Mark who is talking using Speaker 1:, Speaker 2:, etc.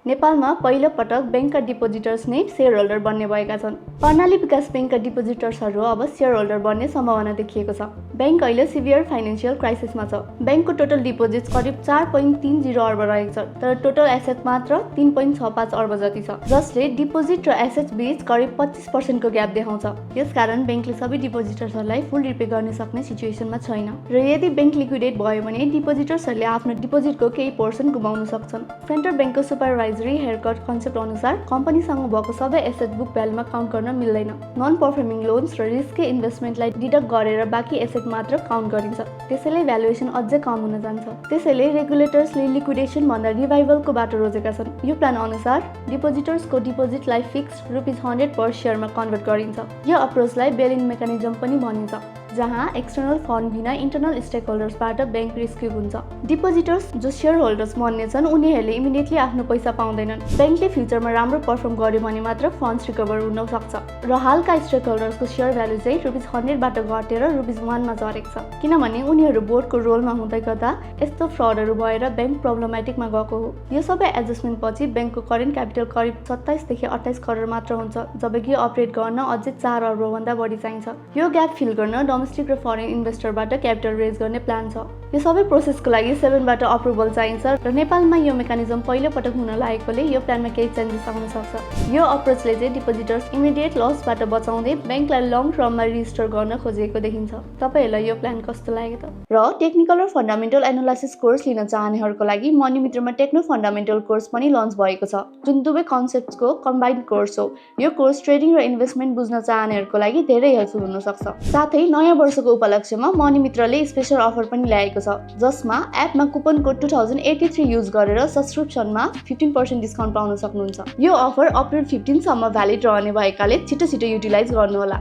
Speaker 1: नेपालमा पहिलो पटक बैंकका डिपोजिटर्स नै शेयर होल्डर बन्ने भएका छन्। कर्णाली विकास बैंकका डिपोजिटर्सहरू अब शेयर होल्डर बन्ने सम्भावना देखिएको छ। बैंक अहिले सिभियर फाइनेन्शियल क्राइसिसमा छ। बैंकको टोटल डिपोजिट्स करिब 4.30 अर्ब रहेको छ, तर टोटल एसेट मात्र 3.65 अर्ब जति छ, जसले डिपोजिट र एसेट्स बीच करिब 25% को ग्याप देखाउँछ। यसकारण बैंकले सबै डिपोजिटर्सहरूलाई फुल रिपे गर्न सक्ने सिचुएसनमा छैन र यदि बैंक लिक्विडेट भयो भने डिपोजिटर्सहरूले आफ्नो डिपोजिटको केही पोर्सन गुमाउन सक्छन्। सेन्ट्रल बैंकको सुपरभाइजरी हेयरकट कन्सेप्ट अनुसार कम्पनीसँग भएको सबै एसेट बुक भ्यालुमा काउन्ट गर्न मिल्दैन। नन पर्फर्मिङ लोन्स र रिस्की इन्भेस्टमेन्टलाई डिडक्ट गरेर बाँकी एसेट मात्र काउन्ट गरिन्छ। त्यसैले भ्यालुएसन अझै कम हुन जान्छ। त्यसैले रेगुलेटर्सले लिक्विडेसन भन्दा रिभाइभलको बाटो रोजेका छन्। यो प्लान अनुसार डिपोजिटर्सको डिपोजिटलाई फिक्स्ड ₹100 पर शेयरमा कन्भर्ट गरिन्छ। यो अप्रोचलाई बेल इन मेकानिजम पनि भनिन्छ, जहाँ एक्सटर्नल फन्ड बिना इन्टरनल स्टेक होल्डर्सबाट बैंक रेस्क्यु हुन्छ। डिपोजिटर्स जो शेयर होल्डर्स बन्ने छन् उनीहरूले इमिडिएटली आफ्नो पैसा पाउँदैनन्। बैंकले फ्युचरमा राम्रो पर्फर्म गर्यो भने मात्र फन्ड्स रिकभर हुन सक्छ र हालका स्टेक होल्डर्सको शेयर भ्यालु चाहिँ ₹100 बाट घटेर ₹1 मा झरेको छ, किनभने उनीहरू बोर्डको रोलमा हुँदै गर्दा यस्तो फ्रडहरू भएर बैंक प्रब्लमेटिकमा गएको हो। यो सबै एडजस्टमेन्ट पछि बैंकको करेन्ट क्यापिटल करिब 27 देखि 28 करोड मात्र हुन्छ, जबकि अपरेट गर्न अझै 4 अर्ब भन्दा बढी चाहिन्छ। यो ग्याप फिल गर्न डोमेस्टिक र फरेन इन्भेस्टरबाट क्यापिटल रेज गर्ने प्लान छ। यो सबै प्रोसेसको लागि 7 बाट अप्रुभल चाहिन्छ र नेपालमा यो मेकानिजम पहिलो पटक हुन लागेकोले यो प्लानमा केही चेन्जेस आउन सक्छ। यो अप्रोचले चाहिँ डिपोजिटर्स इमिडिएट लसबाट बचाउँदै बैंकलाई लङ टर्ममा रिस्टोर गर्न खोजेको देखिन्छ। तपाईहरुलाई यो प्लान कस्तो लाग्यो त? र टेक्निकल र फन्डामेन्टल एनालाइसिस कोर्स लिन चाहनेहरूको लागि मनी मित्रमा टेक्नो फन्डामेन्टल कोर्स पनि लन्च भएको छ, जुन दुवै कन्सेप्ट्सको कम्बाइन्ड कोर्स हो। यो कोर्स ट्रेडिङ र इन्भेस्टमेन्ट बुझ्न चाहनेहरूको लागि धेरै हेल्पफुल हुन सक्छ। साथै नयाँ वर्षको उपलक्ष्यमा मनी मित्रले स्पेशल अफर पनि ल्याएको छ, जसमा एपमा कुपन कोड 2083 युज गरेर सब्सक्रिप्सनमा 15% डिस्काउन्ट पाउन सक्नुहुन्छ। यो अफर अप्रिल 15 सम्म भ्यालिड रहने भएकाले छिटो युटिलाइज गर्नुहोला।